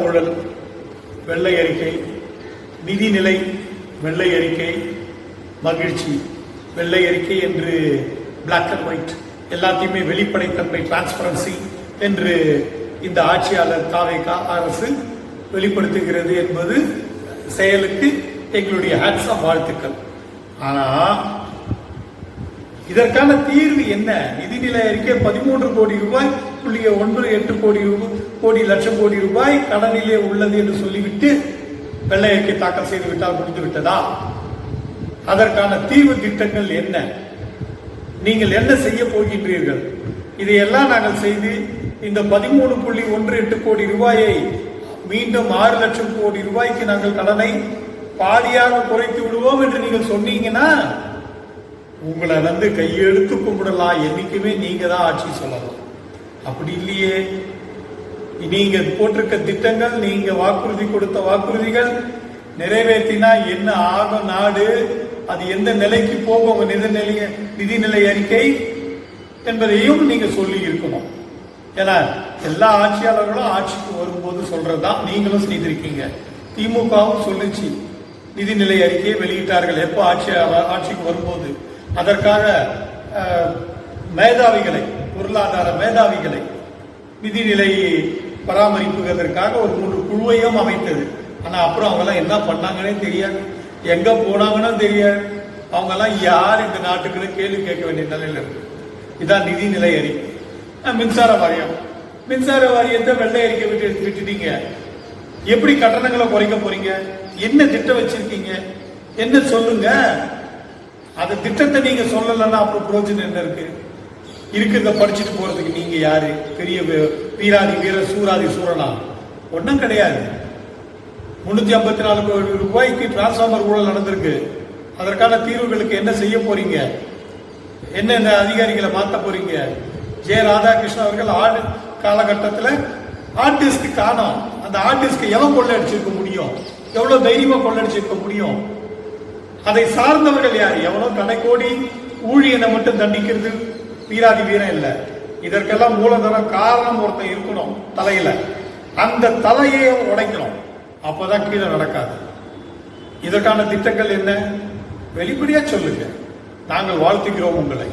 ஊழல் வெள்ளை அறிக்கை, நிதிநிலை வெள்ளை அறிக்கை, மகிழ்ச்சி வெள்ளை அறிக்கை என்று பிளாக் அண்ட் ஒயிட் எல்லாத்தையுமே வெளிப்படைத்தன்மை டிரான்ஸ்பரன்சி என்று இந்த ஆட்சியாளர் தாவேகா அரசு வெளிப்படுத்துகிறது என்பது செயலுக்கு எங்களுடைய ஹேட்ஸாம் வாழ்த்துக்கள். ஆனா இதற்கான தீர்வு என்ன? நிதிநிலை அறிக்கை 13 கோடி ரூபாய் 0.18 கோடி லட்சம் கோடி ரூபாய் கடனிலே உள்ளது என்று சொல்லிவிட்டு வெள்ளை அறிக்கை தாக்கல் செய்து விட்டால் முடிந்து விட்டதா? அதற்கான தீர்வு திட்டங்கள் என்ன? நீங்கள் என்ன செய்ய போகின்றீர்கள்? இதையெல்லாம் நாங்கள் செய்து இந்த 13.18 கோடி ரூபாயை மீண்டும் 6 லட்சம் கோடி ரூபாய்க்கு நாங்கள் கடனை பாதியாக குறைத்து விடுவோம் என்று நீங்கள் சொன்னீங்கன்னா உங்களை கையெழுத்து கும்பிடலாம். என்னைக்குமே நீங்க தான் ஆட்சி சொல்லலாம். அப்படி இல்லையே, நீங்க போட்டிருக்க திட்டங்கள், நீங்க வாக்குறுதி கொடுத்த வாக்குறுதிகள் நிறைவேற்றினா என்ன ஆகும் நாடு? அது எந்த நிலைக்கு போகும் உங்க நிதிநிலை அறிக்கை என்பதையும் நீங்க சொல்லி இருக்கணும். ஏன்னா எல்லா ஆட்சியாளர்களும் ஆட்சிக்கு வரும்போது சொல்றதுதான் நீங்களும் செய்திருக்கீங்க. திமுகவும் சொல்லிச்சு, நிதிநிலை அறிக்கையை வெளியிட்டார்கள் எப்போ ஆட்சிக்கு வரும்போது. அதற்காக மேதாவிகளை, பொருளாதார மேதாவிகளை நிதிநிலை பராமரிப்புவதற்காக ஒரு 3 குழுவையும் அமைத்தது. ஆனா அப்புறம் அவங்க எல்லாம் என்ன பண்ணாங்கன்னே தெரியாது, எங்க போனாங்கன்னு தெரியாது. அவங்க எல்லாம் யார் இந்த நாட்டுக்குன்னு கேள்வி கேட்க வேண்டிய நிலையில இருக்கு. இதான் நிதிநிலை அறிக்கை. மின்சார வாரியத்தை வெள்ளை அறிக்கை விட்டுட்டீங்க. எப்படி கட்டணங்களை குறைக்க போறீங்க? என்ன திட்டம் வச்சிருக்கீங்க? என்ன சொல்லுங்க. அந்த திட்டத்தை நீங்க சொல்லலன்னா அப்புறம் பிரயோஜனம் என்ன இருக்கு? இருக்கிறத படிச்சுட்டு போறதுக்கு நீங்க யாரு? பெரிய வீராதி வீர சூராதி சூரனா? ஒன்றும் கிடையாது. 354 கோடி ரூபாய்க்கு டிரான்ஸ்பார்மர் ஊழல் நடந்திருக்கு. அதற்கான தீர்வுகளுக்கு என்ன செய்ய போறீங்க? என்னென்ன அதிகாரிகளை மாற்ற போறீங்க? ஜெய ராதாகிருஷ்ணன் அவர்கள் காலகட்டத்தில் ஆர்டிஸ்ட் காணோம். அந்த ஆர்டிஸ்ட் எவன் கொள்ளடிச்சிருக்க முடியும்? எவ்வளவு தைரியமா கொள்ளடிச்சிருக்க முடியும்? அதை சார்ந்தவர்கள் யார்? எவனோ கடைக்கோடி ஊழியனை மட்டும் தண்டிக்கிறது வீராதி வீரம் இல்லை. இதற்கெல்லாம் மூலதனம் காரணம் ஒருத்தன் இருக்கணும் தலையில. அந்த தலையை உடைக்கணும். அப்பதான் கீழே நடக்காது. இதற்கான திட்டங்கள் என்ன? வெளிப்படையா சொல்லுங்க. நாங்கள் வாழ்த்துகிறோம் உங்களை.